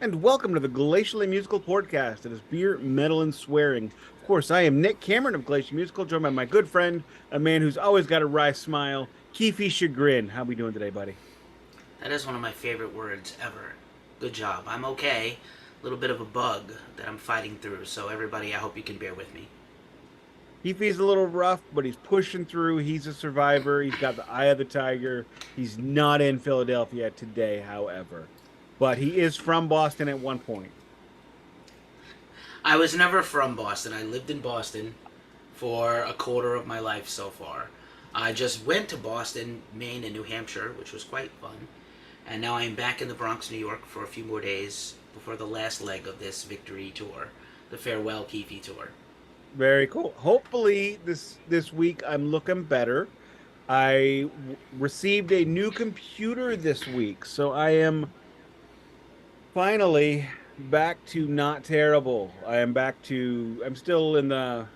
And welcome to the Glacially Musical Podcast. It is beer, metal, and swearing. Of course, I am Nick Cameron of Glacial Musical, joined by my good friend, a man who's always got a wry smile, Keefy Chagrin. How we doing today, buddy? That is one of my favorite words ever. Good job. I'm okay. A little bit of a bug that I'm fighting through, so everybody, I hope you can bear with me. Keefy's a little rough, but he's pushing through. He's a survivor. He's got the eye of the tiger. He's not in Philadelphia today, however, but he is from Boston at one point. I was never from Boston. I lived in Boston for a quarter of my life so far. I just went to Boston, Maine, and New Hampshire, which was quite fun. And now I'm back in the Bronx, New York for a few more days before the last leg of this victory tour, the Farewell Keefy tour. Very cool. Hopefully this week I'm looking better. Received a new computer this week, so I am finally back to not terrible. I'm still in the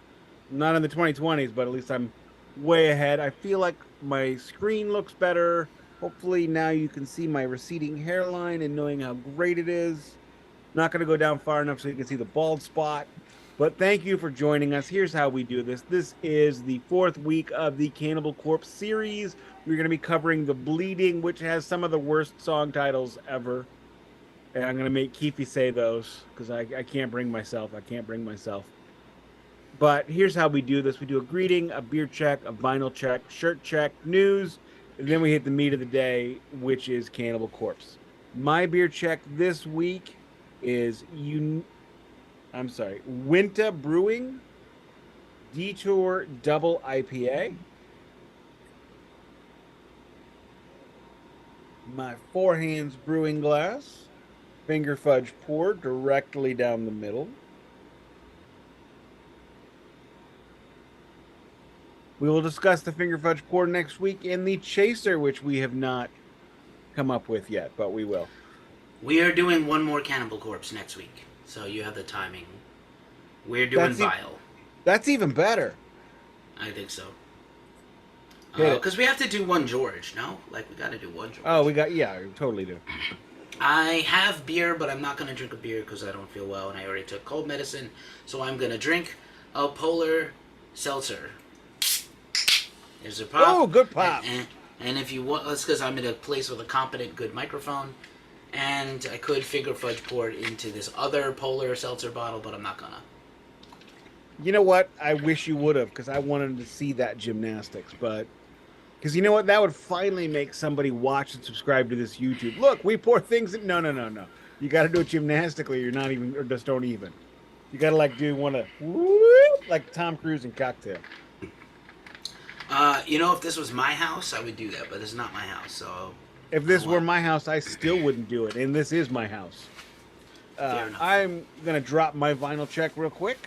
not in the 2020s, but at least I'm way ahead. I feel like my screen looks better. Hopefully now you can see my receding hairline and knowing how great it is. Not going to go down far enough so you can see the bald spot. But thank you for joining us. Here's how we do this. This is the fourth week of the Cannibal Corpse series. We're going to be covering The Bleeding, which has some of the worst song titles ever. And I'm going to make Keefy say those because I can't bring myself. I can't bring myself. But here's how we do this. We do a greeting, a beer check, a vinyl check, shirt check, news, and then we hit the meat of the day, which is Cannibal Corpse. My beer check this week is Winter Brewing Detour Double IPA. My Four Hands Brewing glass, finger-fudge pour directly down the middle. We will discuss the finger-fudge pour next week in the chaser, which we have not come up with yet, but we will. We are doing one more Cannibal Corpse next week, so you have the timing. We're doing That's e- Vile. that's even better. I think so. Hit it. Because we have to do one George, no? Like, we got to do one George. Oh, yeah, we totally do. I have beer, but I'm not going to drink a beer because I don't feel well, and I already took cold medicine. So I'm going to drink a polar seltzer. There's a pop. Oh, good pop. And if you want, that's because I'm in a place with a competent, good microphone. And I could finger fudge pour it into this other polar seltzer bottle, but I'm not gonna. You know what? I wish you would have, because I wanted to see that gymnastics, but because you know what? That would finally make somebody watch and subscribe to this YouTube. Look, we pour things in. No, no, no, no. You got to do it gymnastically. You're not even, or just don't even. You got to like do one of like Tom Cruise in Cocktail. If this was my house, I would do that, but it's not my house, so. If this were my house, I still wouldn't do it, and this is my house. Fair enough. I'm gonna drop my vinyl check real quick.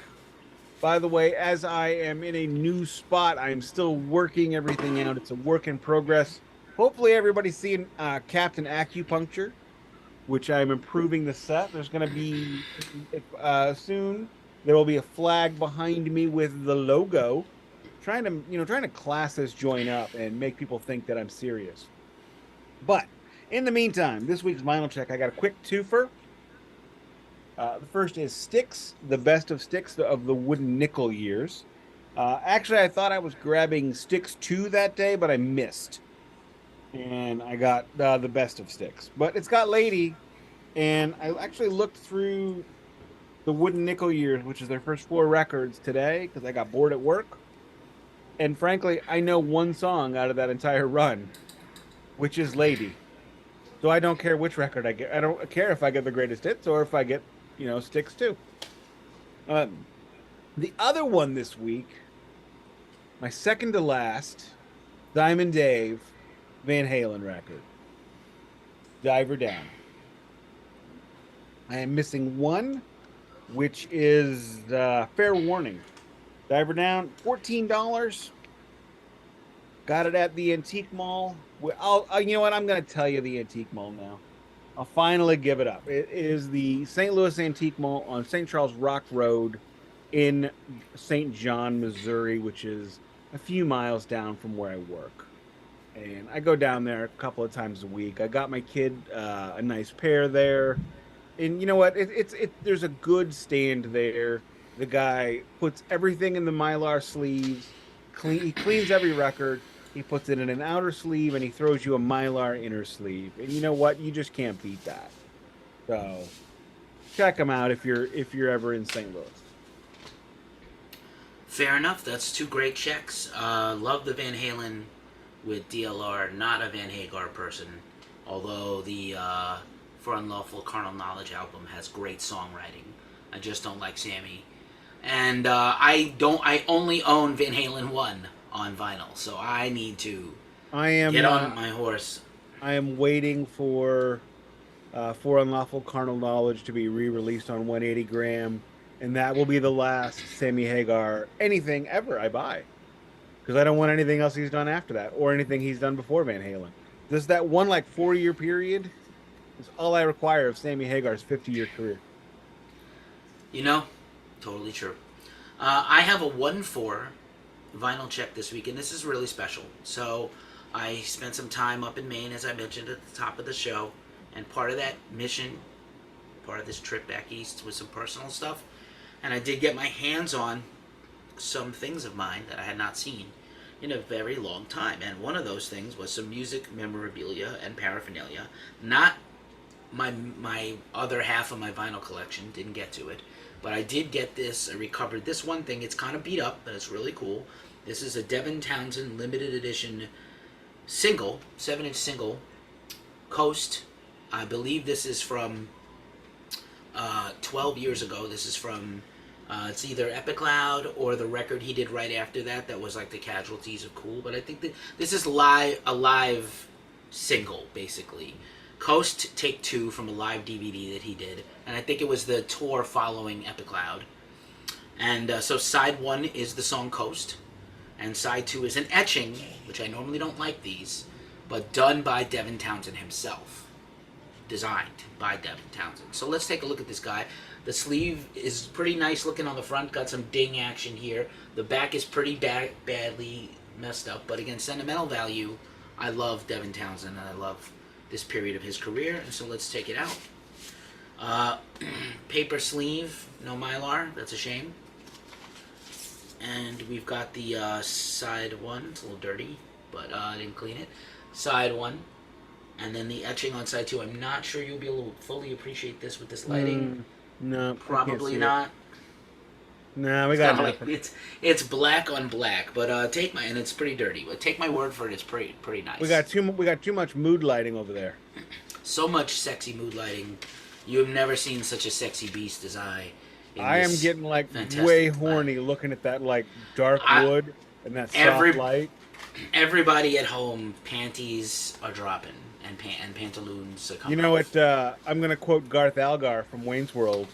By the way, as I am in a new spot, I'm still working everything out. It's a work in progress. Hopefully, everybody's seeing Captain Acupuncture, which I'm improving the set. There's going to be soon. There will be a flag behind me with the logo, trying to class this joint up and make people think that I'm serious. But in the meantime, this week's vinyl check, I got a quick twofer. The first is Styx, the best of Styx of the Wooden Nickel years. Actually, I thought I was grabbing Styx 2 that day, but I missed. And I got the best of Styx. But it's got Lady, and I actually looked through the Wooden Nickel years, which is their first 4 records today, because I got bored at work. And frankly, I know one song out of that entire run, which is Lady. So I don't care which record I get. I don't care if I get the greatest hits or if I get Styx too. The other one this week, my second to last, Diamond Dave Van Halen record, Diver Down. I am missing one, which is Fair Warning. Diver Down, $14. Got it at the Antique Mall. You know what? I'm going to tell you the Antique Mall now. I'll finally give it up. It is the St. Louis Antique Mall on St. Charles Rock Road in St. John, Missouri, which is a few miles down from where I work. And I go down there a couple of times a week. I got my kid a nice pair there. And you know what? There's a good stand there. The guy puts everything in the mylar sleeves. He cleans every record. He puts it in an outer sleeve, and he throws you a mylar inner sleeve. And you know what? You just can't beat that. So check him out if you're ever in St. Louis. Fair enough. That's two great checks. Love the Van Halen with DLR. Not a Van Hagar person, although the For Unlawful Carnal Knowledge album has great songwriting. I just don't like Sammy, and I don't. I only own Van Halen 1 on vinyl, so I need to I am get on my horse. I am waiting for Unlawful Carnal Knowledge to be re-released on 180 gram, and that will be the last Sammy Hagar anything ever I buy because I don't want anything else he's done after that or anything he's done before Van Halen. Does that one like 4 year period is all I require of Sammy Hagar's 50-year career. You know, totally true. I have a 1-4 vinyl check this week, and this is really special. So I spent some time up in Maine, as I mentioned at the top of the show, and part of that mission, part of this trip back east was some personal stuff, and I did get my hands on some things of mine that I had not seen in a very long time, and one of those things was some music memorabilia and paraphernalia. Not my other half of my vinyl collection, didn't get to it, but I did get this. I recovered this one thing. It's kind of beat up, but it's really cool. This is a Devin Townsend limited edition single, 7-inch single, Coast. I believe this is from 12 years ago. This is from, it's either Epicloud or the record he did right after that. That was like the Casualties of Cool. But I think that this is a live single, basically. Coast Take 2 from a live DVD that he did. And I think it was the tour following Epicloud. And so side 1 is the song Coast. And side 2 is an etching, which I normally don't like these, but done by Devin Townsend himself. Designed by Devin Townsend. So let's take a look at this guy. The sleeve is pretty nice looking on the front. Got some ding action here. The back is pretty badly messed up. But again, sentimental value. I love Devin Townsend, and I love this period of his career. And so let's take it out. Paper sleeve. No mylar. That's a shame. And we've got the side 1. It's a little dirty, but I didn't clean it. Side 1. And then the etching on side 2. I'm not sure you'll be able to fully appreciate this with this lighting. No, Probably not. No, we got it's black on black, but and it's pretty dirty. But take my word for it, it's pretty nice. We got too much mood lighting over there. So much sexy mood lighting. You have never seen such a sexy beast as I. I am getting like way horny looking at that like dark wood and that soft light. Everybody at home, panties are dropping and pantaloons are coming. You know what? I'm gonna quote Garth Algar from Wayne's World.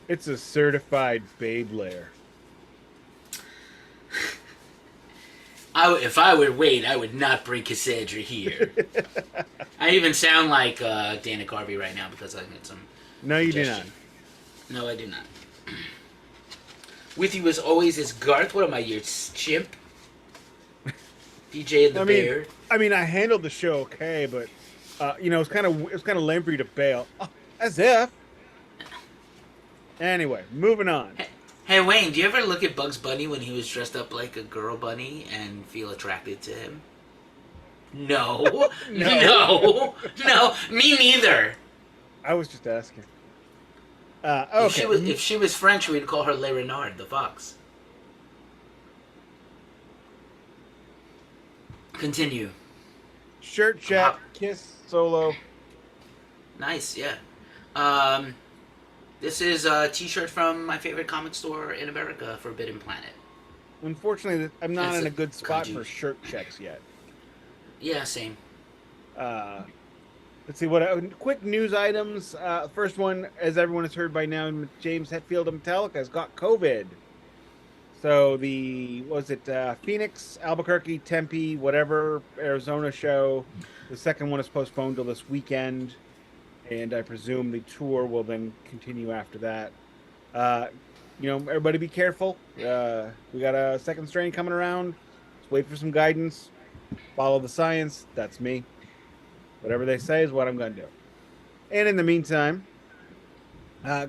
It's a certified babe layer. If I would wait, I would not bring Cassandra here. I even sound like Dana Carvey right now because I got some. No, you do not. No, I do not. With you as always is Garth. What am I, your chimp? DJ and the Bear. I mean, I handled the show okay, but it's kind of lame for you to bail. Oh, as if. Anyway, moving on. Hey Wayne, do you ever look at Bugs Bunny when he was dressed up like a girl bunny and feel attracted to him? No, no, me neither. I was just asking. Okay. If she was French, we'd call her Le Renard, the fox. Continue. Shirt check, Kiss solo. Nice, yeah. This is a T-shirt from my favorite comic store in America, Forbidden Planet. Unfortunately, I'm not in a good spot for shirt checks yet. Yeah, same. Let's see quick news items. First one, as everyone has heard by now, James Hetfield of Metallica has got COVID. So Phoenix, Albuquerque, Tempe, whatever Arizona show. The second one is postponed till this weekend, and I presume the tour will then continue after that. Everybody be careful. We got a second strain coming around. Let's wait for some guidance. Follow the science. That's me. Whatever they say is what I'm going to do. And in the meantime,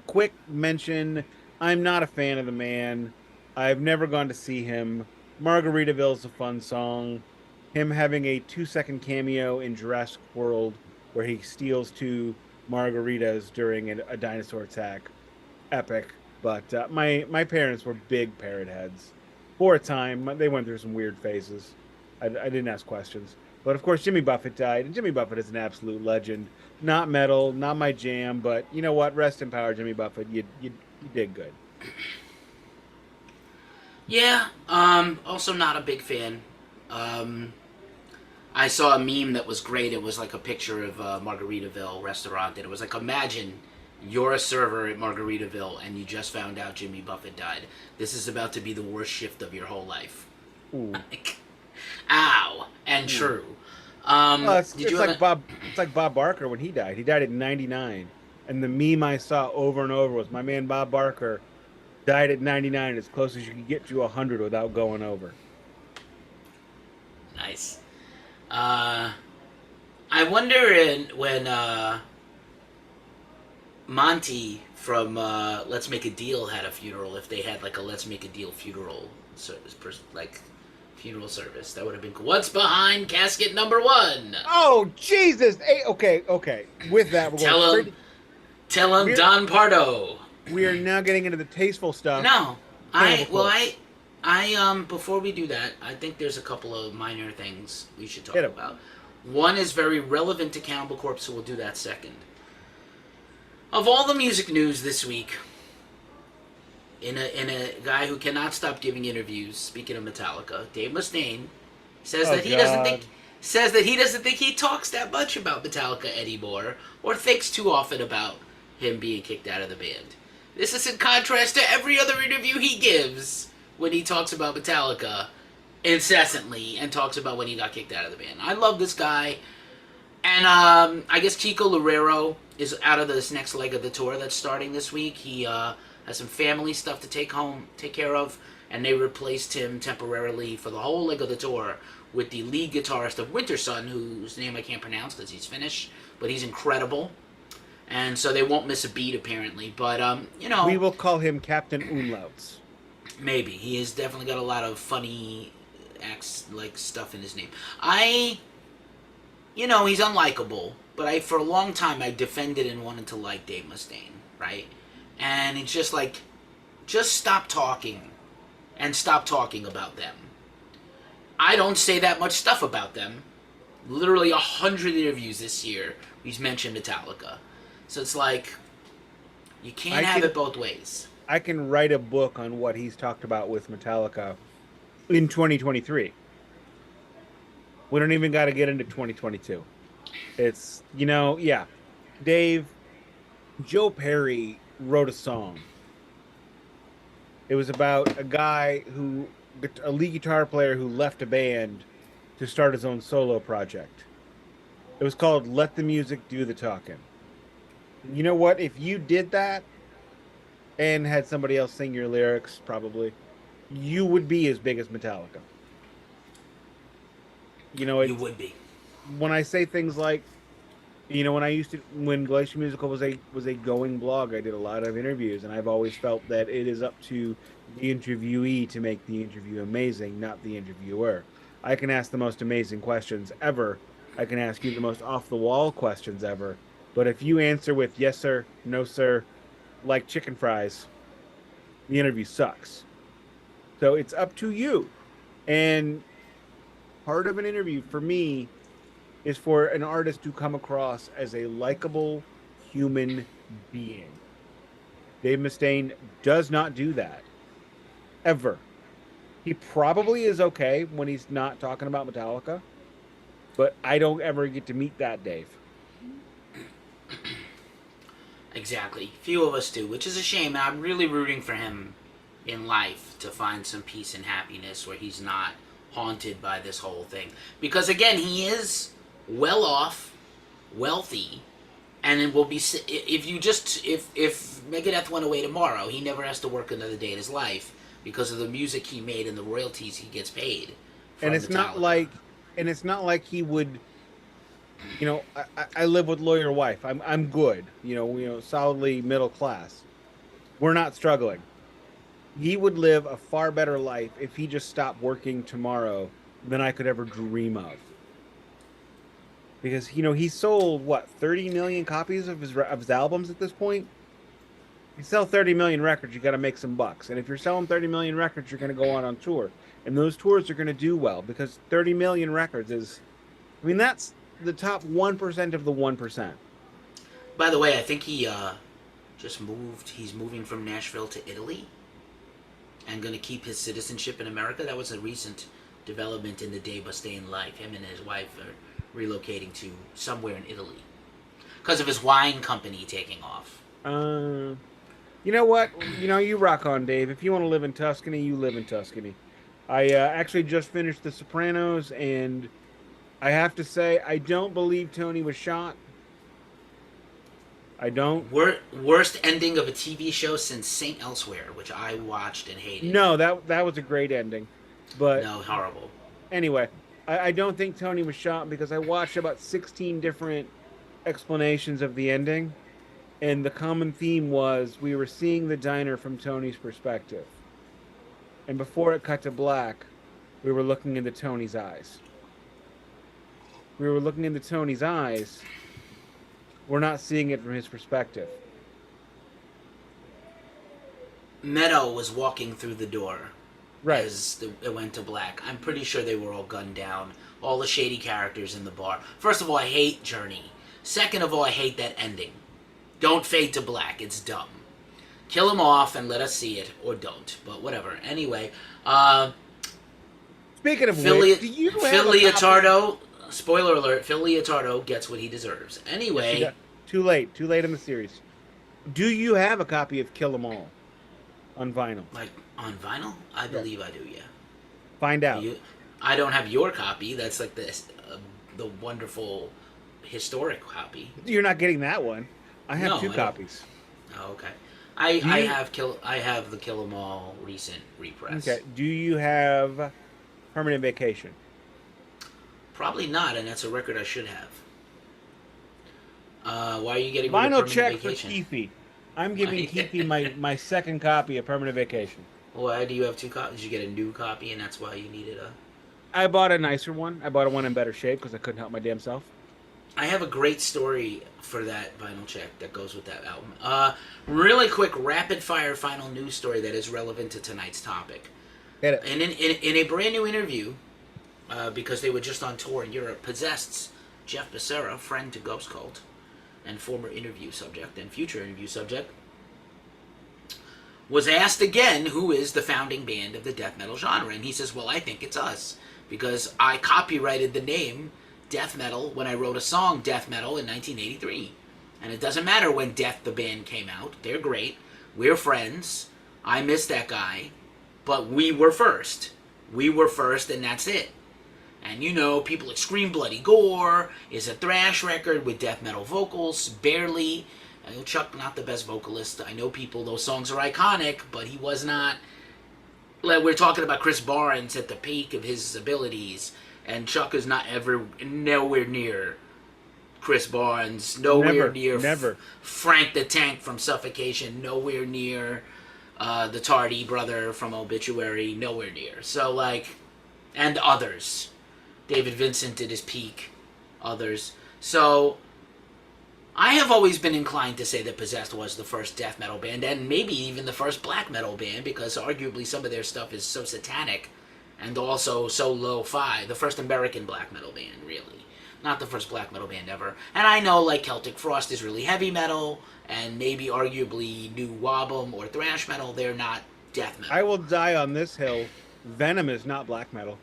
Quick mention, I'm not a fan of the man. I've never gone to see him. Margaritaville's a fun song. Him having a 2-second cameo in Jurassic World where he steals two margaritas during a dinosaur attack. Epic. But my parents were big Parrot heads. For a time, they went through some weird phases. I didn't ask questions. But of course, Jimmy Buffett died, and Jimmy Buffett is an absolute legend. Not metal, not my jam, but you know what? Rest in power, Jimmy Buffett. You did good. Yeah, also not a big fan. Um, I saw a meme that was great. It was like a picture of Margaritaville restaurant, and it was like, imagine you're a server at Margaritaville and you just found out Jimmy Buffett died. This is about to be the worst shift of your whole life. Ooh. Like, ow, and Ooh. true. It's like Bob. It's like Bob Barker when he died. He died at 99, and the meme I saw over and over was my man Bob Barker died at 99, as close as you can get to 100 without going over. Nice. Uh, I wonder when Monty from Let's Make a Deal had a funeral, if they had like a Let's Make a Deal funeral service, like funeral service. That would have been cool. What's behind casket number one? Oh Jesus! Hey, okay. With that, we're Tell going him, straight. tell him, We're Don Pardo. we are now getting into the tasteful stuff. No, Cannibal Corpse. before we do that, I think there's a couple of minor things we should talk Hit 'em. about. One is very relevant to Cannibal Corpse, so we'll do that second. Of all the music news this week, in a guy who cannot stop giving interviews, speaking of Metallica, Dave Mustaine says Oh that he doesn't God. think he talks that much about Metallica anymore, or thinks too often about him being kicked out of the band. This is in contrast to every other interview he gives when he talks about Metallica incessantly and talks about when he got kicked out of the band. I love this guy. And I guess Chico Lorero is out of this next leg of the tour that's starting this week. He has some family stuff to take care of, and they replaced him temporarily for the whole leg of the tour with the lead guitarist of Wintersun, whose name I can't pronounce because he's Finnish, but he's incredible. And so they won't miss a beat apparently. But We will call him Captain Umlauts. maybe he has definitely got a lot of funny acts like stuff in his name. He's unlikable, but for a long time I defended and wanted to like Dave Mustaine, right? And it's just like, just stop talking and stop talking about them. I don't say that much stuff about them. Literally 100 interviews this year, he's mentioned Metallica. So it's like, you can't have it both ways. I can write a book on what he's talked about with Metallica in 2023. We don't even got to get into 2022. It's, yeah. Dave, Joe Perry wrote a song. It was about a lead guitar player who left a band to start his own solo project. It was called Let the Music Do the Talking. You know what? If you did that and had somebody else sing your lyrics, probably, you would be as big as Metallica. You would be. When I say things like, when Glacially Musical was a going blog, I did a lot of interviews, and I've always felt that it is up to the interviewee to make the interview amazing, not the interviewer. I can ask the most amazing questions ever. I can ask you the most off the wall questions ever. But if you answer with yes sir, no sir, like chicken fries, the interview sucks. So it's up to you. And part of an interview for me is for an artist to come across as a likable human being. Dave Mustaine does not do that ever. He probably is okay when he's not talking about Metallica, but I don't ever get to meet that Dave. Exactly. Few of us do, which is a shame. And I'm really rooting for him in life to find some peace and happiness where he's not haunted by this whole thing. Because again, he is well off, wealthy, and it will be if Megadeth went away tomorrow, he never has to work another day in his life because of the music he made and the royalties he gets paid. And it's not like he would I live with lawyer wife. I'm good. Solidly middle class. We're not struggling. He would live a far better life if he just stopped working tomorrow than I could ever dream of. Because he sold what 30 million copies of his albums at this point. You sell 30 million records, you got to make some bucks. And if you're selling 30 million records, you're going to go on tour. And those tours are going to do well because 30 million records is, I mean, that's the top 1% of the 1%. By the way, I think he just moved. He's moving from Nashville to Italy and going to keep his citizenship in America. That was a recent development in the Dave Mustaine life. Him and his wife are relocating to somewhere in Italy because of his wine company taking off. You know what? You rock on, Dave. If you want to live in Tuscany, you live in Tuscany. I actually just finished The Sopranos, and I have to say, I don't believe Tony was shot. I don't. Worst ending of a TV show since Saint Elsewhere, which I watched and hated. No, that was a great ending. But no, horrible. Anyway, I don't think Tony was shot because I watched about 16 different explanations of the ending. And the common theme was we were seeing the diner from Tony's perspective. And before it cut to black, we were looking into Tony's eyes. We were looking into Tony's eyes. We're not seeing it from his perspective. Meadow was walking through the door Right. as it went to black. I'm pretty sure they were all gunned down. All the shady characters in the bar. First of all, I hate Journey. Second of all, I hate that ending. Don't fade to black. It's dumb. Kill him off and let us see it, or don't. But whatever. Anyway, speaking of Phil which, do you have Phil a copy? Leotardo, spoiler alert, Phil Leotardo gets what he deserves. Anyway. Yes, too late in the series. Do you have a copy of Kill 'Em All on vinyl? Like, on vinyl? I believe I do, yeah. Find out. I don't have your copy. That's like the wonderful historic copy. You're not getting that one. I have two copies. Oh, okay. I have the Kill 'Em All recent repress. Okay. Do you have Permanent Vacation? Probably not, and that's a record I should have. Why are you getting Vinyl check Vacation? for Keefy. I'm giving Keefy my second copy of Permanent Vacation. Why do you have two copies? Did you get a new copy, and that's why you needed a... I bought a nicer one. I bought one in better shape because I couldn't help my damn self. I have a great story for that vinyl check that goes with that album. Really quick, rapid-fire final news story that is relevant to tonight's topic. Hit it. And in a brand new interview, because they were just on tour in Europe, Possessed's Jeff Becerra, friend to Ghost Cult, and former interview subject and future interview subject, was asked again who is the founding band of the death metal genre. And he says, well, I think it's us, because I copyrighted the name death metal when I wrote a song, Death Metal, in 1983. And it doesn't matter when Death the band came out. They're great. We're friends. I miss that guy. But we were first. We were first, and that's it. And people like Scream Bloody Gore is a thrash record with death metal vocals, barely. Chuck, not the best vocalist. I know those songs are iconic, but he was not. Like, we're talking about Chris Barnes at the peak of his abilities, and Chuck is nowhere near Chris Barnes, nowhere near Frank the Tank from Suffocation, nowhere near the Tardy brother from Obituary, nowhere near. So, and others. David Vincent at his peak, others. So, I have always been inclined to say that Possessed was the first death metal band, and maybe even the first black metal band, because arguably some of their stuff is so satanic and also so lo-fi. The first American black metal band, really. Not the first black metal band ever. And I know, Celtic Frost is really heavy metal, and maybe arguably New Wabum or thrash metal, they're not death metal. I will die on this hill. Venom is not black metal.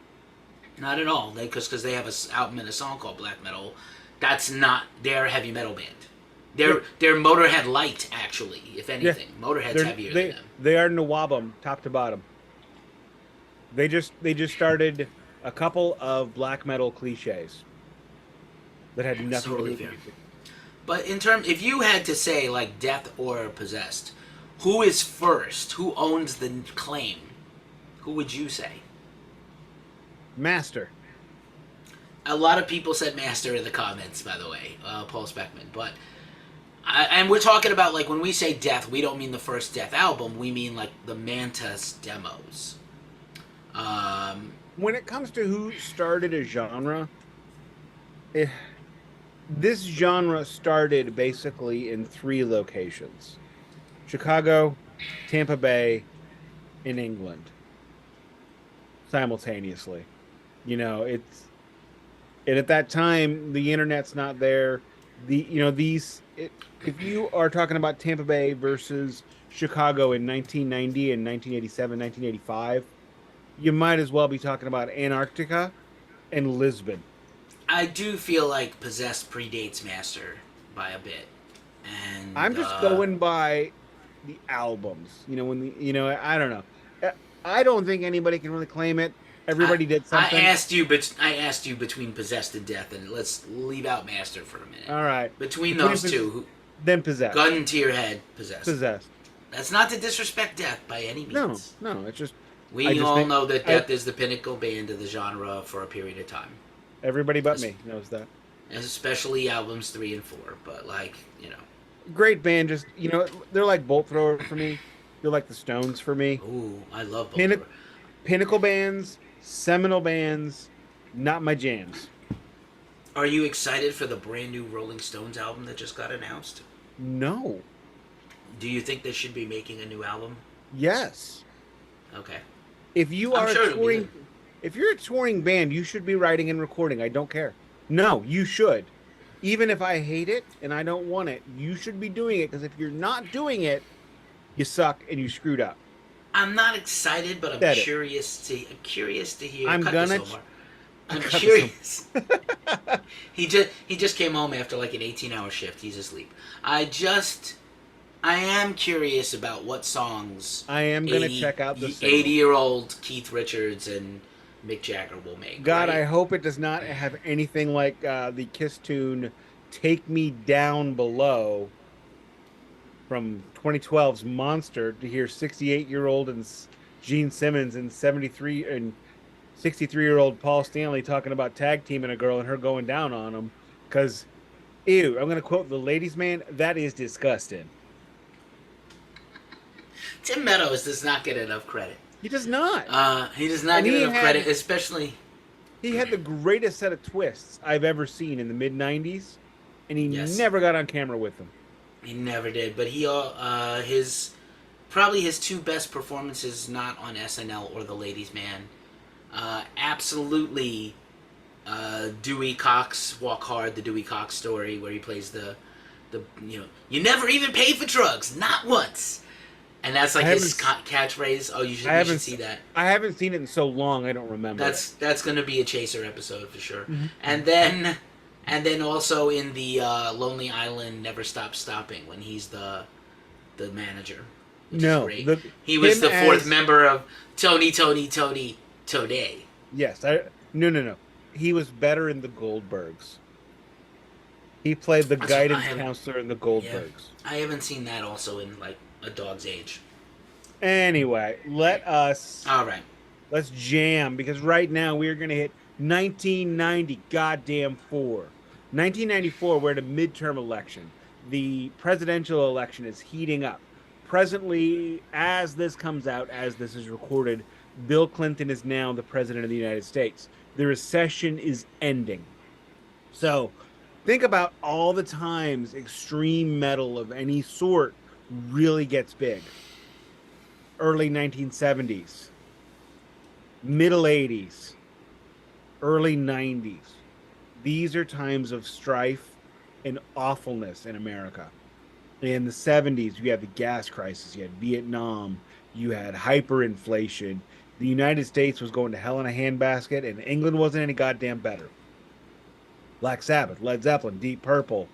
Not at all, because they have an album and a song called Black Metal. That's not their heavy metal band. They're Motorhead light, actually, if anything. Yeah. Motorhead's heavier than them. They are Nawabum, top to bottom. They just started a couple of black metal cliches that had nothing to do with music. But if you had to say Death or Possessed, who is first? Who owns the claim? Who would you say? Master. A lot of people said Master in the comments, by the way, Paul Speckman. But and we're talking about, like, when we say Death, we don't mean the first Death album. We mean like the Mantas demos. When it comes to who started a genre, eh, this genre started basically in three locations: Chicago, Tampa Bay, in England, simultaneously. It's and at that time the internet's not there. If you are talking about Tampa Bay versus Chicago in 1990 and 1987, 1985, you might as well be talking about Antarctica and Lisbon. I do feel like Possessed predates Master by a bit, I'm and just going by the albums. I don't know. I don't think anybody can really claim it. I Everybody did I something. asked you, but I asked you between Possessed and Death, and let's leave out Master for a minute. All right. Between Between those two, then Possessed. gun to your head, Possessed. Possessed. That's not to disrespect Death by any No, means. no, it's just I We just all think know that I Death is the pinnacle band of the genre for a period of time, everybody but me knows that. especially albums 3 and 4. But, like, Great band, just they're like Bolt Thrower for me. They're like the Stones for me. ooh, I love both. Pinnacle, pinnacle bands, seminal bands, not my jams. Are you excited for the brand new Rolling Stones album that just got announced? No. Do you think they should be making a new album? Yes. Okay. If you I'm are sure a it'll be touring, good. if you're a touring band, you should be writing and recording. I don't care. No, you should. Even if I hate it and I don't want it, you should be doing it because if you're not doing it, you suck and you screwed up. I'm not excited, but Said it. I'm curious to hear. I'm Cut gonna this, Omar. I'm cut this curious. he just came home after like an 18-hour shift. He's asleep. I am curious about what songs I am gonna check out the single. 80-year-old Keith Richards and Mick Jagger will make. God, right? I hope it does not have anything like the Kiss tune "Take Me Down Below" from 2012's Monster to hear 68-year-old and Gene Simmons and 73 and 63-year-old Paul Stanley talking about tag teaming a girl and her going down on him. Because, ew, I'm going to quote the ladies' man, that is disgusting. Tim Meadows does not get enough credit. He does not. He does not And get he enough had- credit, especially. He had the greatest set of twists I've ever seen in the mid 90s, and he Yes. never got on camera with them. He never did, but his two best performances not on SNL or The Ladies' Man. Absolutely, Dewey Cox, Walk Hard, the Dewey Cox story where he plays the you never even pay for drugs, not once, and that's like his catchphrase. Oh, you should see that. I haven't seen it in so long I don't remember. That's going to be a Chaser episode for sure. Mm-hmm. And then also in the Lonely Island, Never Stop Stopping, when he's the manager. Which is great. He was the fourth member of Tony Today. Yes, no. He was better in the Goldbergs. He played the guidance counselor in the Goldbergs. Yeah, I haven't seen that also in like A Dog's Age. Anyway, All right. let's jam because right now we're gonna hit 1990 goddamn 1994. We're at a midterm election. The presidential election is heating up. Presently, as this comes out, as this is recorded, Bill Clinton is now the president of the United States. The recession is ending. So think about all the times extreme metal of any sort really gets big. Early 1970s, middle 80s, early 90s. These are times of strife and awfulness in America. In the 70s, you had the gas crisis, you had Vietnam, you had hyperinflation. The United States was going to hell in a handbasket, and England wasn't any goddamn better. Black Sabbath, Led Zeppelin, Deep Purple.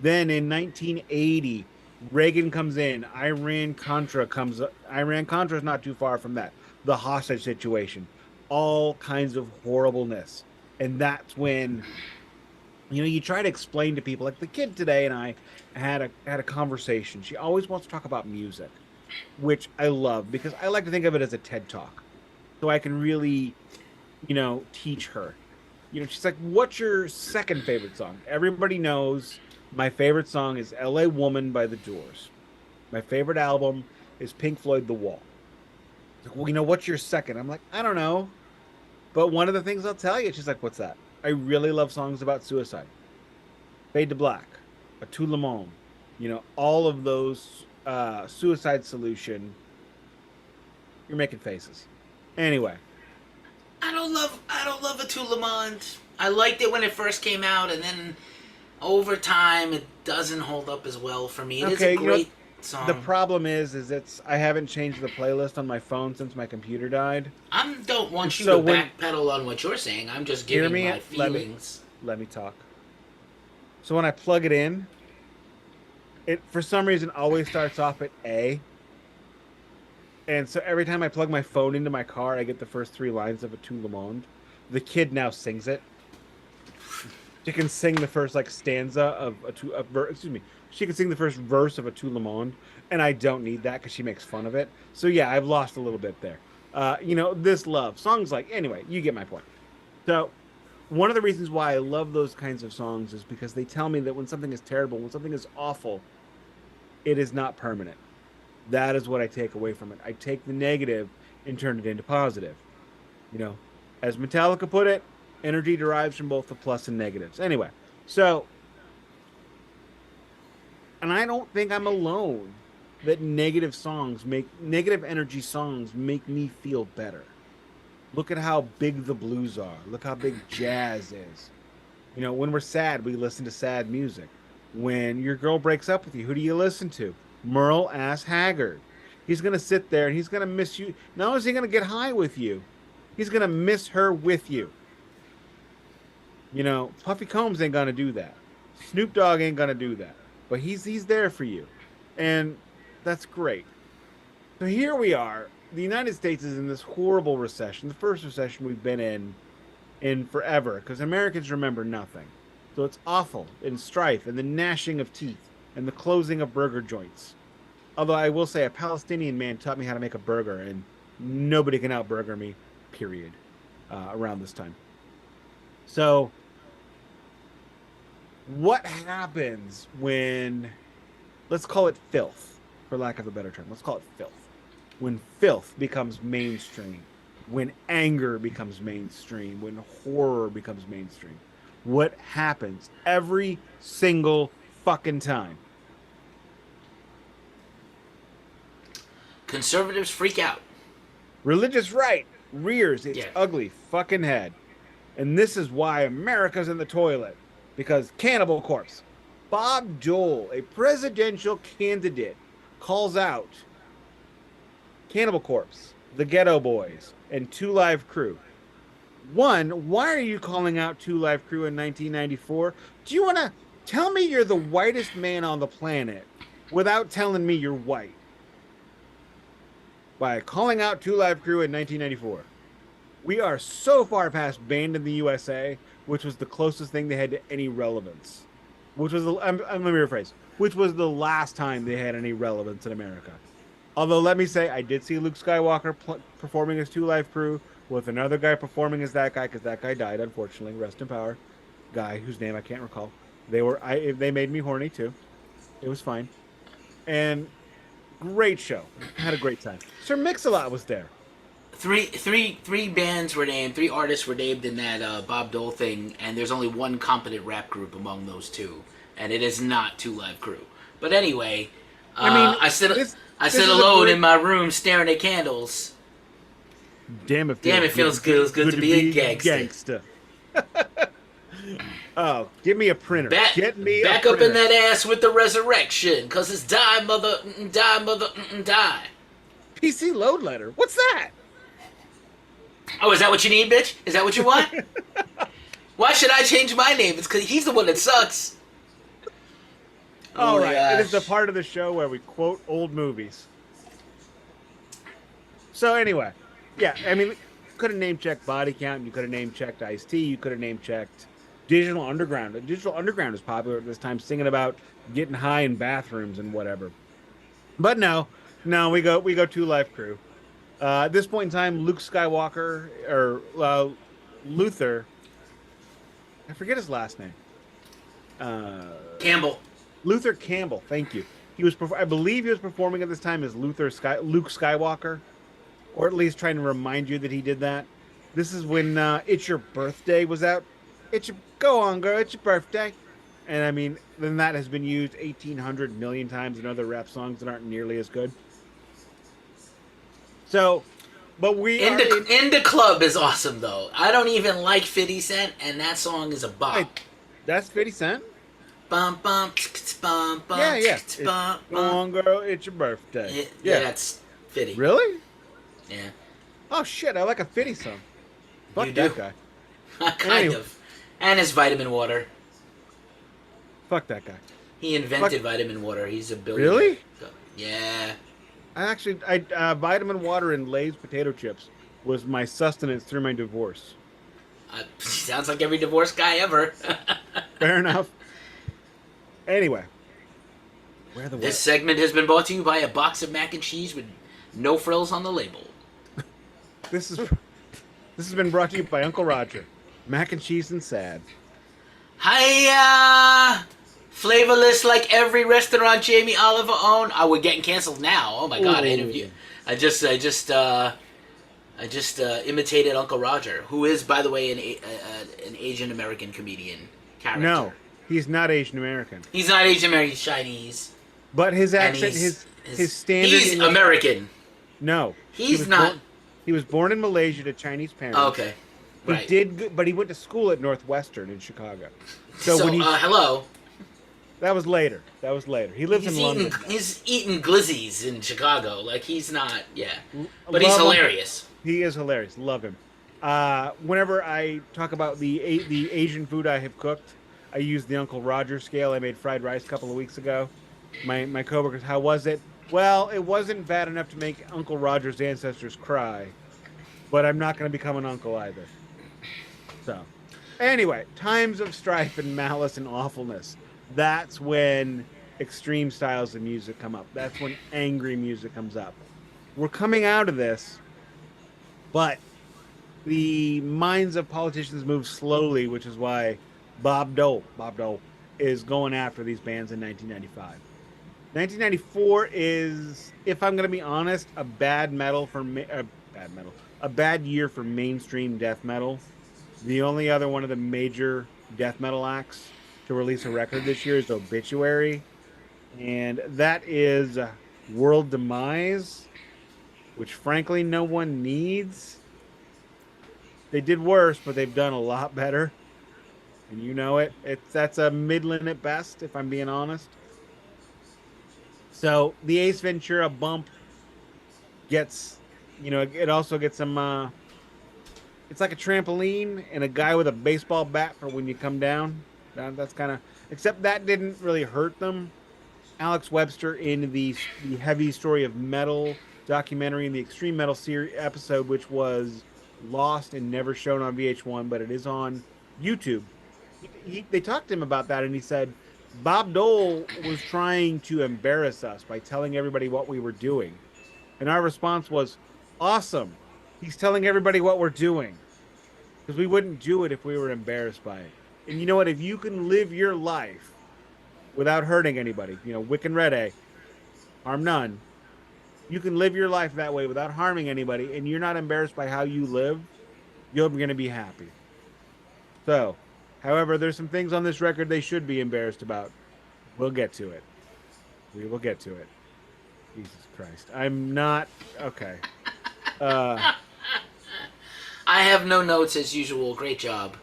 Then in 1980, Reagan comes in. Iran-Contra is not too far from that. The hostage situation. All kinds of horribleness. And that's when, you try to explain to people, like the kid today and I had a conversation. She always wants to talk about music, which I love because I like to think of it as a TED Talk. So I can really, teach her. She's like, what's your second favorite song? Everybody knows my favorite song is LA Woman by The Doors. My favorite album is Pink Floyd The Wall. She's like, well, what's your second? I'm like, I don't know. But one of the things I'll tell you, she's like, what's that? I really love songs about suicide. Fade to Black, A Tout Le Monde, all of those Suicide Solution. You're making faces. Anyway, I don't love a tout le monde. I liked it when it first came out, and then over time it doesn't hold up as well for me. It is a okay, great song. the problem is I haven't changed the playlist on my phone since my computer died. I don't want you So to when backpedal on what you're saying. I'm just hear giving me, my feelings. let me talk. So when I plug it in, it for some reason always starts off at A. And so every time I plug my phone into my car, I get the first three lines of a Tout Le Monde. The kid now sings it. She can sing the first stanza of excuse me. She can sing the first verse of a Tout Le Monde, and I don't need that because she makes fun of it. So yeah, I've lost a little bit there. This love songs anyway. You get my point. So one of the reasons why I love those kinds of songs is because they tell me that when something is terrible, when something is awful, it is not permanent. That is what I take away from it. I take the negative and turn it into positive. As Metallica put it, energy derives from both the plus and negatives. Anyway, so, and I don't think I'm alone that negative energy songs make me feel better. Look at how big the blues are. Look how big jazz is. When we're sad, we listen to sad music. When your girl breaks up with you, who do you listen to? Merle Ass Haggard. He's going to sit there and he's going to miss you. Not only is he going to get high with you, he's going to miss her with you. Puffy Combs ain't going to do that. Snoop Dogg ain't going to do that. But he's there for you. And that's great. So here we are. The United States is in this horrible recession, the first recession we've been in forever, because Americans remember nothing. So it's awful, and strife, and the gnashing of teeth, and the closing of burger joints. Although I will say a Palestinian man taught me how to make a burger, and nobody can out-burger me, period, around this time. So what happens when, let's call it filth, for lack of a better term. Let's call it filth. When filth becomes mainstream, when anger becomes mainstream, when horror becomes mainstream, what happens every single fucking time? Conservatives freak out. Religious right rears its ugly fucking head. And this is why America's in the toilet. Because Cannibal Corpse, Bob Dole, a presidential candidate, calls out Cannibal Corpse, the Ghetto Boys, and Two Live Crew. One, why are you calling out Two Live Crew in 1994? Do you want to tell me you're the whitest man on the planet without telling me you're white? By calling out Two Live Crew in 1994. We are so far past Banned in the USA, which was the closest thing they had to any relevance. Which was, let me rephrase, which was the last time they had any relevance in America. Although, let me say, I did see Luke Skywalker performing as Two Live Crew with another guy performing as that guy, because that guy died, unfortunately. Rest in power. Guy whose name I can't recall. They made me horny, too. It was fine. And great show. Had a great time. Sir Mix-a-Lot was there. Three bands were named, three artists were named in that Bob Dole thing, and there's only one competent rap group among those two, and it is not Two Live Crew. But anyway, I sit alone in my room staring at candles. Damn, it feels good to be a gangster. Oh, give me a printer. Back up in that ass with the resurrection, cause it's die mother, die. PC load letter. What's that? Oh, is that what you need, bitch? Is that what you want? Why should I change my name? It's because he's the one that sucks. All right. It is the part of the show where we quote old movies. So anyway, yeah, I mean, you could have name checked Body Count. You could have name checked Ice-T. You could have name checked Digital Underground. Digital Underground is popular at this time, singing about getting high in bathrooms and whatever. But no, we go Two Live Crew. At this point in time, Luke Skywalker or Luther I forget his last name. Campbell. Luther Campbell. Thank you. I believe he was performing at this time as Luke Skywalker, or at least trying to remind you that he did that. This is when "It's Your Birthday" was out. Go on, girl. It's your birthday. And I mean, then that has been used 1,800 million times in other rap songs that aren't nearly as good. So, but In the Club is awesome though. I don't even like 50 Cent, and that song is a bop. Hey, that's 50 Cent. Bum bum bum bum. Yeah. Bum, Go on, girl. It's your birthday. Yeah, that's 50. Really? Yeah. Oh shit! I like a 50 song. Fuck You that do? guy. Kind of. And his vitamin water. Fuck that guy. He invented vitamin water. He's a billionaire. Really? Yeah. Vitamin water and Lay's potato chips was my sustenance through my divorce. Sounds like every divorced guy ever. Fair enough. Anyway, This segment has been brought to you by a box of mac and cheese with no frills on the label. This has been brought to you by Uncle Roger, mac and cheese and sad. Hiya! Flavorless like every restaurant Jamie Oliver owned. Oh, we're getting canceled now. Oh my god! Ooh. I just imitated Uncle Roger, who is, by the way, an Asian American comedian character. No, he's not Asian American. He's not Asian American. He's Chinese. But his accent, his standard. He's English, American. No, He's not. He was born in Malaysia to Chinese parents. Oh, okay. Right. But he went to school at Northwestern in Chicago. So when hello. That was later. He lives in London. He's eating glizzies in Chicago. Like, he's not, yeah. But he's hilarious. He is hilarious. Love him. Whenever I talk about the Asian food I have cooked, I use the Uncle Roger scale. I made fried rice a couple of weeks ago. My coworkers, how was it? Well, it wasn't bad enough to make Uncle Roger's ancestors cry, but I'm not going to become an uncle either. So, anyway, times of strife and malice and awfulness. That's when extreme styles of music come up. That's when angry music comes up. We're coming out of this, but the minds of politicians move slowly, which is why Bob Dole is going after these bands in 1995. 1994 is, if I'm going to be honest, a bad year for mainstream death metal. The only other one of the major death metal acts to release a record this year is Obituary, and that is World Demise, which frankly no one needs. They did worse, but they've done a lot better, and you know it. That's a Midland at best, if I'm being honest. So the Ace Ventura bump gets, it also gets some. It's like a trampoline and a guy with a baseball bat for when you come down. That's kind of, except that didn't really hurt them. Alex Webster in the Heavy Story of Metal documentary in the Extreme Metal series episode, which was lost and never shown on VH1, but it is on YouTube. They talked to him about that, and he said Bob Dole was trying to embarrass us by telling everybody what we were doing, and our response was, awesome. He's telling everybody what we're doing, because we wouldn't do it if we were embarrassed by it. And you know what? If you can live your life without hurting anybody, Wiccan Red harm none. You can live your life that way without harming anybody, and you're not embarrassed by how you live, you're going to be happy. So, however, there's some things on this record they should be embarrassed about. We'll get to it. We will get to it. Jesus Christ. I'm not... Okay. I have no notes as usual. Great job.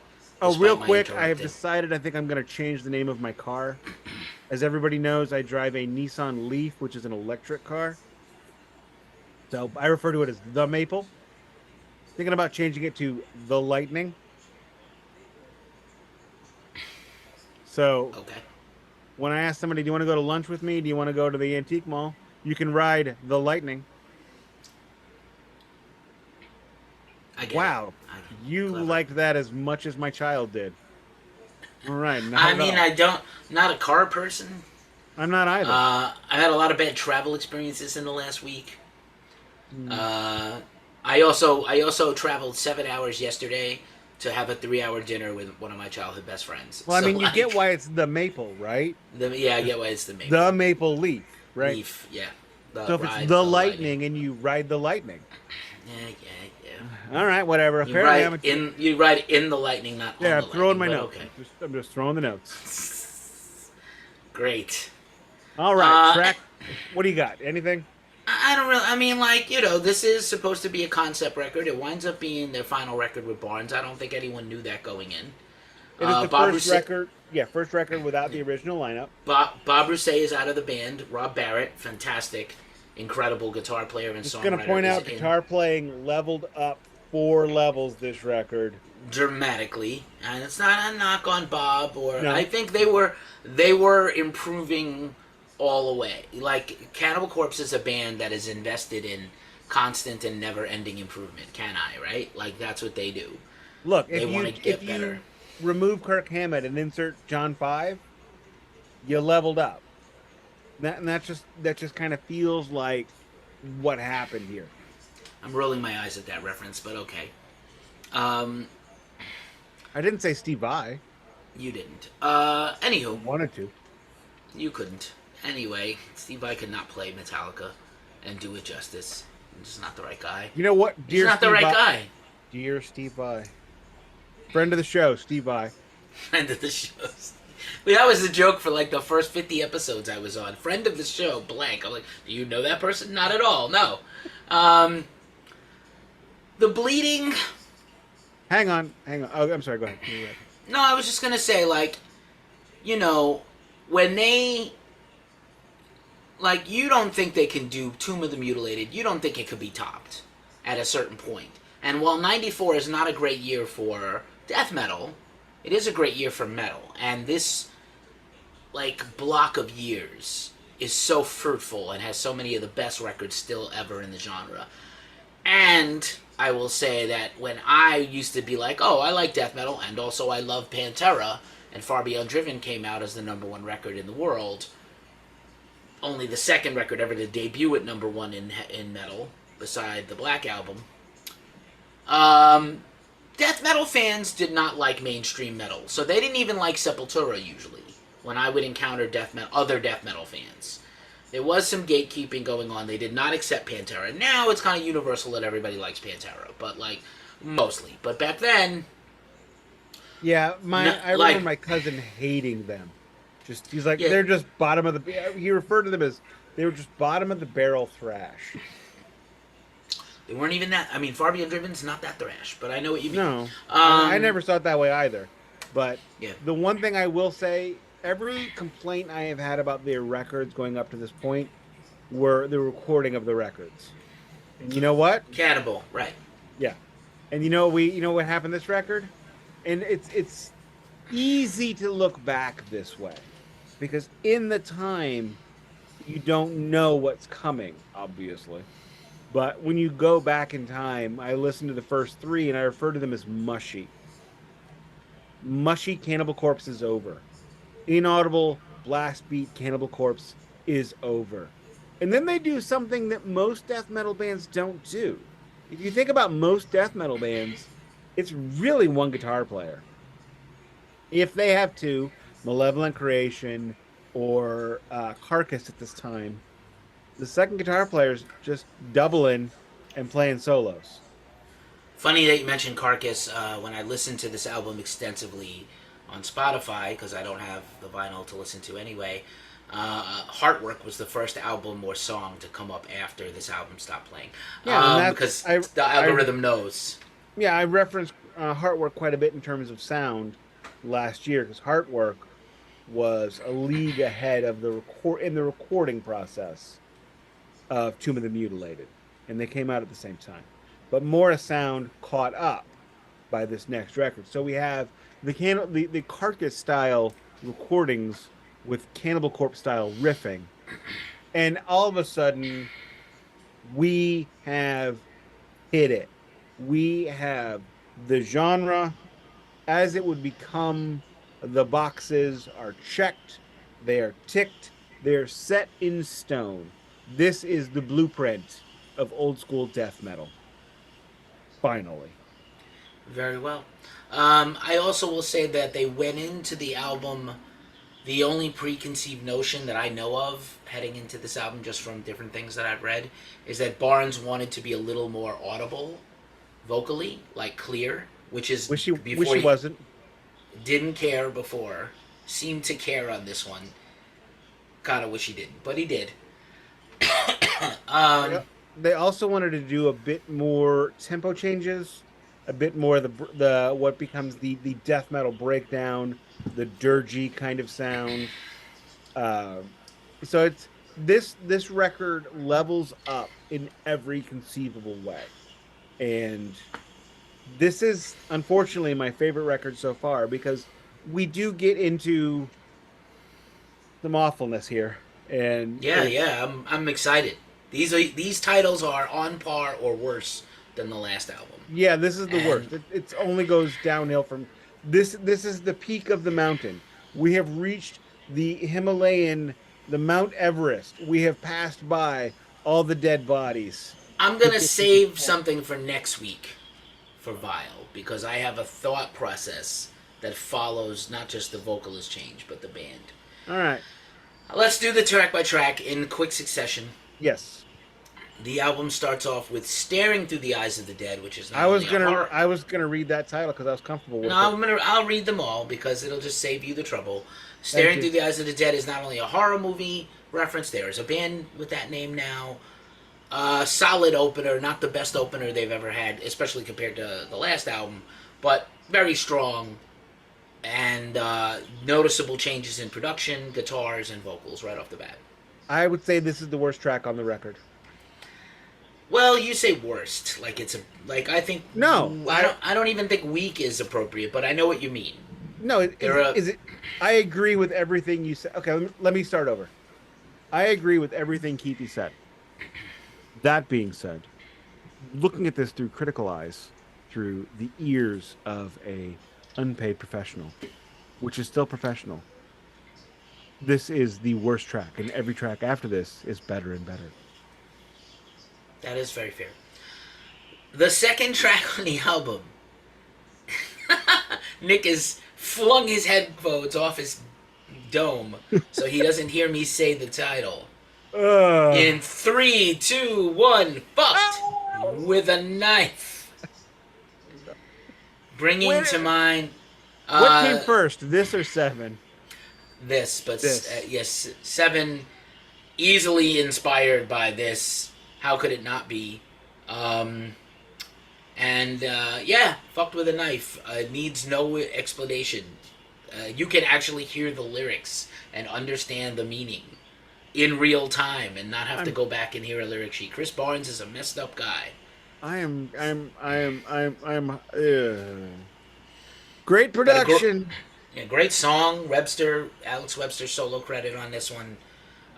Oh, real quick, I have decided I think I'm going to change the name of my car. As everybody knows, I drive a Nissan Leaf, which is an electric car. So I refer to it as the Maple. Thinking about changing it to the Lightning. So, okay. When I ask somebody, do you want to go to lunch with me? Do you want to go to the antique mall? You can ride the Lightning. Wow, you liked that as much as my child did. All right. Not a car person. I'm not either. I had a lot of bad travel experiences in the last week. I also traveled 7 hours yesterday to have a 3-hour dinner with one of my childhood best friends. Well, I So mean, you like, get why it's the maple, right? yeah, I get why it's the The maple maple leaf, right? leaf. Yeah, the So if it's the the lightning. lightning and you ride the lightning, Yeah, yeah, yeah. all right, whatever. Apparently, I'm a You ride in the lightning, not on yeah. the I'm throwing lightning. my But notes. okay, I'm just throwing the notes. great. All right, Uh, track. What do you got? Anything? I don't really. I mean, like, this is supposed to be a concept record. It winds up being their final record with Barnes. I don't think anyone knew that going in. It is the Bob first Rousset, record. Yeah, first record without the original lineup. Bob Rousset is out of the band. Rob Barrett, fantastic, incredible guitar player and Just songwriter, gonna point is out, guitar playing leveled up 4 levels this record. dramatically, and it's not a knock on Bob. Or No. I think they were improving all the way. Like Cannibal Corpse is a band that is invested in constant and never-ending improvement. Can I right? Like that's what they do. Look, They want to get if better. you remove Kirk Hammett and insert John Five, you leveled up. That just kind of feels like what happened here. I'm rolling my eyes at that reference, but okay. Um, I didn't say Steve Vai. you didn't. Anywho, Wanted to. you couldn't. Anyway, Steve Vai could not play Metallica and do it justice. He's just not the right guy. You know what, He's not the right guy. Dear Steve Vai, friend of the show, Steve Vai. Friend of the show. Well, that was the joke for like the first 50 episodes I was on. Friend of the show, blank. I'm like, do you know that person? Not at all. No. The bleeding. Hang on. Oh, I'm sorry. Go ahead. No, I was just gonna say, like, when they, like, you don't think they can do Tomb of the Mutilated. You don't think it could be topped at a certain point. And while '94 is not a great year for death metal, it is a great year for metal. And this, like, block of years is so fruitful and has so many of the best records still ever in the genre. And I will say that when I used to be like, oh, I like death metal, and also I love Pantera, and Far Beyond Driven came out as the #1 record in the world, only the second record ever to debut at #1 in metal, beside the Black Album. Death metal fans did not like mainstream metal, so they didn't even like Sepultura usually. When I would encounter other death metal fans, there was some gatekeeping going on. They did not accept Pantera. Now it's kind of universal that everybody likes Pantera, but like mostly. But back then, Yeah, I remember my cousin hating them. He's like, they're just bottom of the. He referred to them as they were just bottom of the barrel thrash. they weren't even that. I mean, Far Beyond Driven's not that thrash, but I know what you mean. No, I never saw it that way either. But Yeah. the one thing I will say, every complaint I have had about their records going up to this point were the recording of the records. And you know what? Cannibal, right? Yeah. And you know what happened this record? And it's easy to look back this way because in the time you don't know what's coming, obviously. But when you go back in time, I listened to the first 3 and I refer to them as mushy. Mushy Cannibal Corpse is over. Inaudible blast beat Cannibal Corpse is over. And then they do something that most death metal bands don't do. If you think about most death metal bands, it's really one guitar player. If they have 2, Malevolent Creation or Carcass at this time, the second guitar player's just doubling and playing solos. Funny that you mentioned Carcass. When I listened to this album extensively on Spotify, because I don't have the vinyl to listen to anyway, Heartwork was the first album or song to come up after this album stopped playing. Yeah, because the algorithm knows. Yeah, I referenced Heartwork quite a bit in terms of sound last year because Heartwork was a league ahead of the recording process of Tomb of the Mutilated, and they came out at the same time. But Mora sound caught up by this next record. So we have the Carcass style recordings with Cannibal Corpse style riffing, and all of a sudden we have hit it. We have the genre as it would become. The boxes are checked, they are ticked, they're set in stone. This is the blueprint of old school death metal. Finally. Very well. I also will say that they went into the album. The only preconceived notion that I know of heading into this album, just from different things that I've read, is that Barnes wanted to be a little more audible vocally, like clear, which is Wish before he he wasn't. didn't care before, seemed to care on this one. Kind of wish he didn't, but he did. They, um, they also wanted to do a bit more tempo changes, a bit more of the what becomes the death metal breakdown, the dirgy kind of sound. Uh, so it's this record levels up in every conceivable way, and this is unfortunately my favorite record so far because we do get into some awfulness here, and yeah, it's yeah, I'm excited. These titles are on par or worse than the last album, yeah, this is the and worst. It's only goes downhill from this. This is the peak of the mountain. We have reached the Himalayan, the Mount Everest. We have passed by all the dead bodies I'm to gonna get to this save point. something for next week for Vile because I have a thought process that follows not just the vocalist change but the band. All right. Let's do the track by track in quick succession. Yes. The album starts off with "Staring Through the Eyes of the Dead," which is not only a horror. I was gonna read that title because I was comfortable No, with it. I'll read them all because it'll just save you the trouble. Thank "Staring you. Through the Eyes of the Dead" is not only a horror movie reference. There is a band with that name now. Solid opener, not the best opener they've ever had, especially compared to the last album, but very strong and noticeable changes in production, guitars, and vocals right off the bat. I would say this is the worst track on the record. Well, you say worst, like it's a like I think No, I don't even think weak is appropriate, but I know what you mean. no. There are Is it? I agree with everything you said. Okay, let me start over. I agree with everything Keefy said. That being said, looking at this through critical eyes, through the ears of a unpaid professional, which is still professional, this is the worst track, and every track after this is better and better. that is very fair. The second track on the album, Nick has flung his headphones off his dome so he doesn't hear me say the title. Ugh. In three, two, one, fucked Oh! with a knife. Bringing Where- to mind What came uh, first, this or seven? this, but This. yes, seven easily inspired by this. How could it not be? And yeah, fucked with a knife. Needs no explanation. You can actually hear the lyrics and understand the meaning in real time and not have to I'm, go back and hear a lyric sheet. Chris Barnes is a messed up guy. Great But production. yeah, great song. Alex Webster solo credit on this one.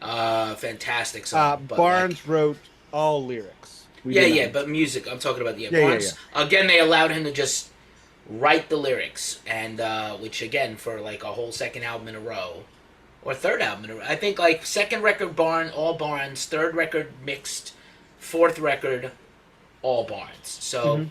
Fantastic song. But like, Barnes wrote all lyrics. We yeah, did yeah, not. but music. I'm talking about Yeah, Barnes. Again, they allowed him to just write the lyrics, and which again for like a whole second album in a row, or third album in a row. I think like second record all Barnes, third record mixed, fourth record all Barnes. So Mhm.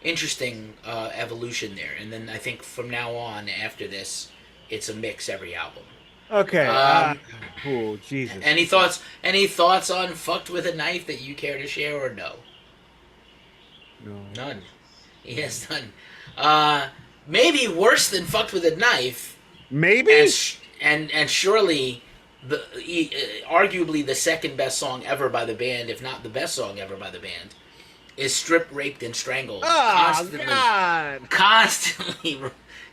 interesting evolution there. And then I think from now on after this, it's a mix every album. Okay. Um, Oh, Jesus. Any thoughts? Any thoughts on "Fucked with a Knife" that you care to share, or no? No. None. Yes, none. Maybe worse than "Fucked with a Knife," Maybe? and surely arguably the second best song ever by the band, if not the best song ever by the band, is "Stripped, Raped, and Strangled." Oh, God.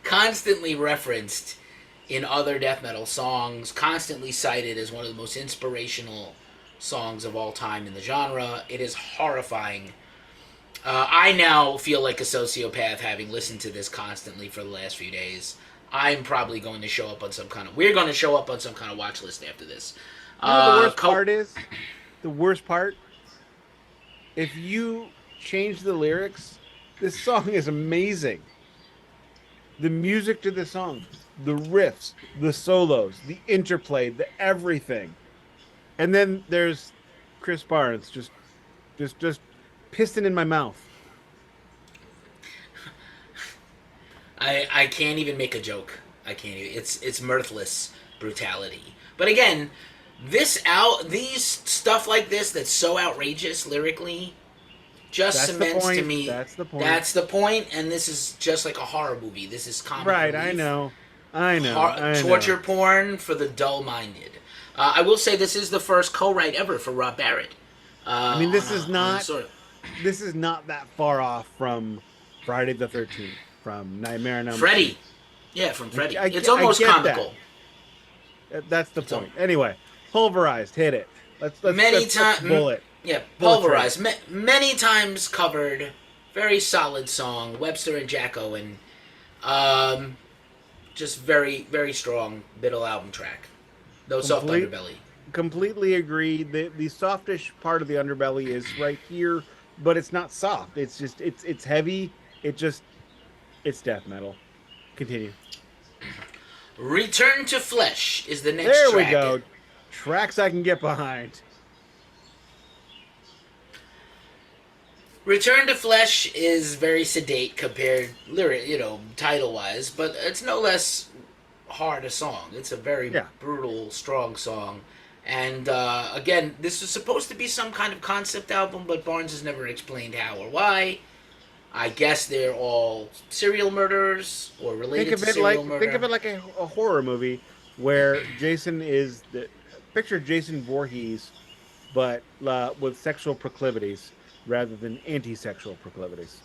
Constantly referenced in other death metal songs, constantly cited as one of the most inspirational songs of all time in the genre. It is horrifying. I now feel like a sociopath having listened to this constantly for the last few days. I'm probably going to show up on some kind of... We're going to show up on some kind of watch list after this. You know what the worst part is? The worst part? If you change the lyrics, this song is amazing. The music to the song, the riffs, the solos, the interplay, the everything. And then there's Chris Barnes just piston in my mouth. I can't even make a joke. I can't even. It's mirthless brutality. But again, these stuff like this that's so outrageous lyrically just That's the cements to point. me That's the point. that's the point, and this is just like a horror movie. This is comic Right, I relief, know. I know. I know. torture porn for the dull-minded. I will say this is the first co-write ever for Rob Barrett I mean, on a sort of this is not that far off from Friday the 13th, from Nightmare on Elm Street. Freddy. Yeah, from Freddy. It's I almost get that. comical. That's the It's a, point. Anyway, pulverized, hit it. many Let's times. bullet. Yeah, Bullet train. pulverized. Many times covered. Very solid song. Webster and Jacko, and um, just very very strong middle album track. No soft Complete underbelly. Completely agree. The softish part of the underbelly is right here, but it's not soft. It's just it's heavy. It just it's death metal. Continue. Return to Flesh is the next There we track. go. Tracks I can get behind. Return to Flesh is very sedate compared title wise, but it's no less hard a song. It's a very Yeah. brutal, strong song. And again, this was supposed to be some kind of concept album, but Barnes has never explained how or why. I guess they're all serial murderers or related to serial murder. Think of it like a horror movie where Jason is the picture Jason Voorhees, but with sexual proclivities rather than anti-sexual proclivities,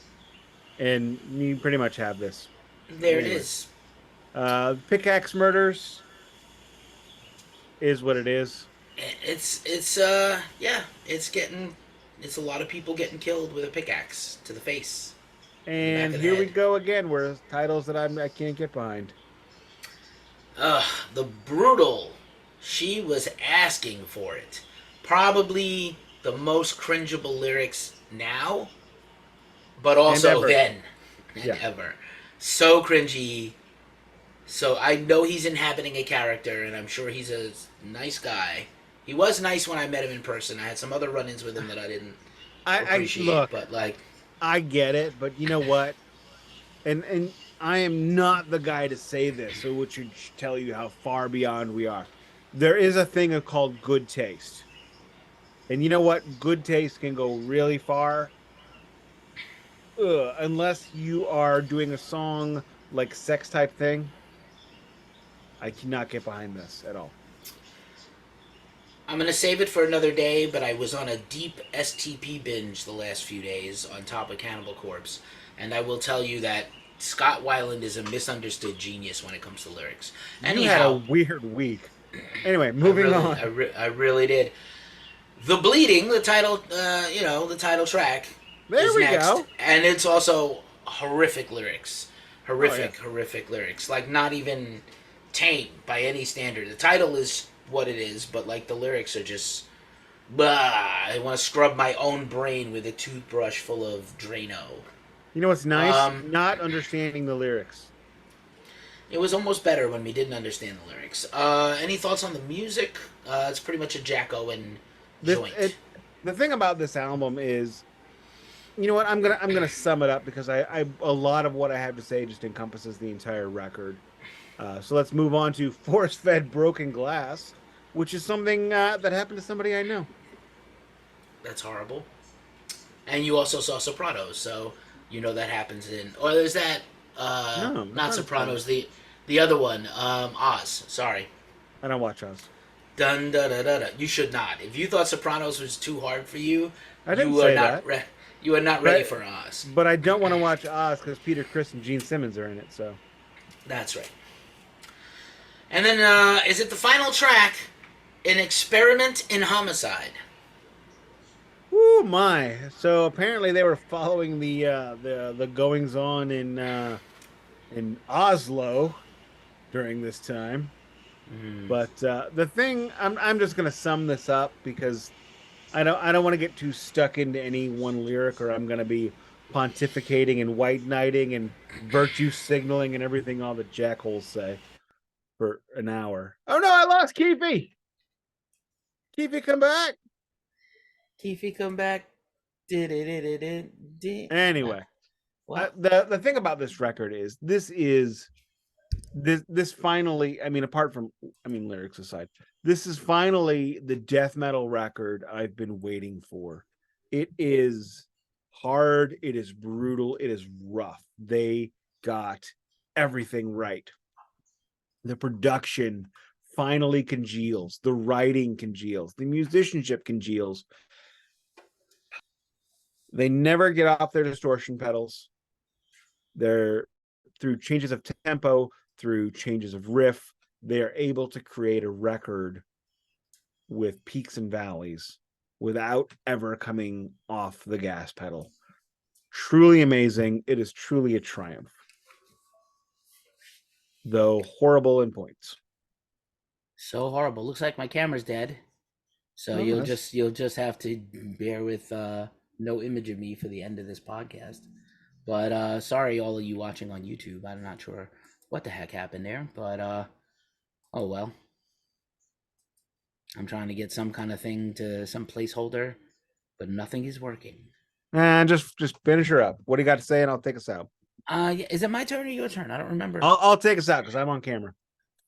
and you pretty much have this. There it Anyway, is. Pickaxe murders is what it is, It's a lot of people getting killed with a pickaxe to the face, in the back and of the here we head. go again. Where titles that I can't get behind. The brutal. She was asking for it. Probably the most cringeable lyrics now, but And also ever. then and Yeah. ever. So cringy. So I know he's inhabiting a character, and I'm sure he's a nice guy. He was nice when I met him in person. I had some other run-ins with him that I didn't I appreciate, look. but like, I get it, but you know what? And I am not the guy to say this, so which should tell you how far beyond we are. There is a thing called good taste, and you know what? Good taste can go really far. Unless you are doing a song like sex type thing, I cannot get behind this at all. I'm gonna save it for another day. But I was on a deep STP binge the last few days on top of Cannibal Corpse, and I will tell you that Scott Weiland is a misunderstood genius when it comes to lyrics. You had a Anyhow, weird week. Anyway, moving on. I really did. The Bleeding, the title track, There is we next, go. and it's also horrific lyrics, Oh yeah. horrific lyrics. Like not even tame by any standard. The title is what it is, but like the lyrics are just, bah, I want to scrub my own brain with a toothbrush full of Drano. You know what's nice? Um, Not understanding the lyrics. it was almost better when we didn't understand the lyrics. Any thoughts on the music? It's pretty much a Jacko and This joint. the thing about this album is, you know what? I'm gonna sum it up because I a lot of what I have to say just encompasses the entire record. So let's move on to Force Fed Broken Glass, which is something that happened to somebody I know. That's horrible. And you also saw Sopranos, so you know that happens in. Or there's that. No, Not Sopranos. The other one. Oz. Sorry. I don't watch Oz. Dun da da da da. You should not. If you thought Sopranos was too hard for you, I didn't you are say not. that. You are not ready for Oz. But I don't want to watch Oz because Peter Criss and Gene Simmons are in it. So That's right. And then is it the final track? An Experiment in Homicide. oh my! So apparently they were following the goings on in Oslo during this time. But the thing I'm just gonna sum this up because I don't want to get too stuck into any one lyric or I'm gonna be pontificating and white knighting and virtue signaling and everything all the jackholes say for an hour. Oh no, I lost Keefy. Keefy, come back. Keefy come back. Anyway, Wow. The thing about this record is this finally, I mean, apart from, I mean, lyrics aside, this is finally the death metal record I've been waiting for. It is hard, it is brutal, it is rough. They got everything right. The production finally congeals, the writing congeals, the musicianship congeals. They never get off their distortion pedals. They're through changes of tempo, through changes of riff, they are able to create a record with peaks and valleys without ever coming off the gas pedal. Truly amazing. It is truly a triumph, though horrible in points. So horrible. Looks like my camera's dead. So Oh, you'll just have to bear with no image of me for the end of this podcast. But sorry all of you watching on YouTube. I'm not sure what the heck happened there, but oh well. I'm trying to get some kind of thing to some placeholder, but nothing is working. And just finish her up. What do you got to say? And I'll take us out. Yeah, is it my turn or your turn? I don't remember. I'll take us out because I'm on camera.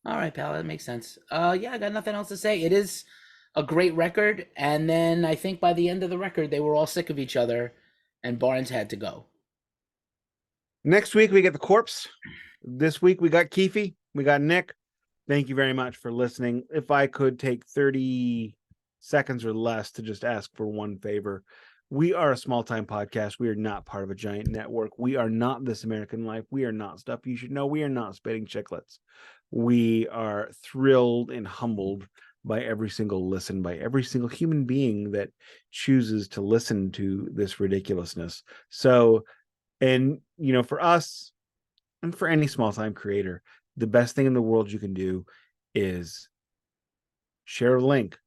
All right, pal, that makes sense. Yeah, I got nothing else to say. It is a great record, and then I think by the end of the record, they were all sick of each other, and Barnes had to go. Next week we get the Corpse. This week we got Keefy. We got Nick. Thank you very much for listening. If I could take 30 seconds or less to just ask for one favor. We are a small-time podcast. We are not part of a giant network. We are not This American Life. We are not Stuff You Should Know. We are not Spitting Chicklets. We are thrilled and humbled by every single listen, by every single human being that chooses to listen to this ridiculousness. So, and, you know, for us and for any small-time creator, the best thing in the world you can do is share a link,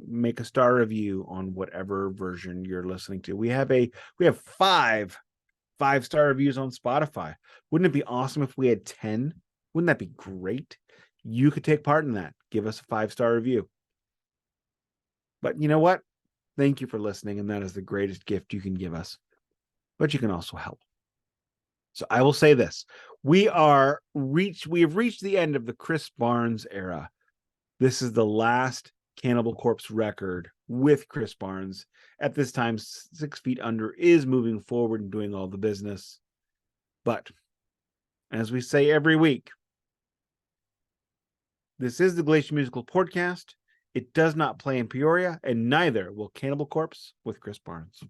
make a star review on whatever version you're listening to. We have 5-star reviews on Spotify. Wouldn't it be awesome if we had 10? Wouldn't that be great? You could take part in that. Give us a 5-star review. But you know what? Thank you for listening, and that is the greatest gift you can give us. But you can also help. So I will say this. We have reached the end of the Chris Barnes era. This is the last Cannibal Corpse record with Chris Barnes. At this time, 6 Feet Under is moving forward and doing all the business. But as we say every week, this is the Glacial Musical Podcast. It does not play in Peoria, and neither will Cannibal Corpse with Chris Barnes.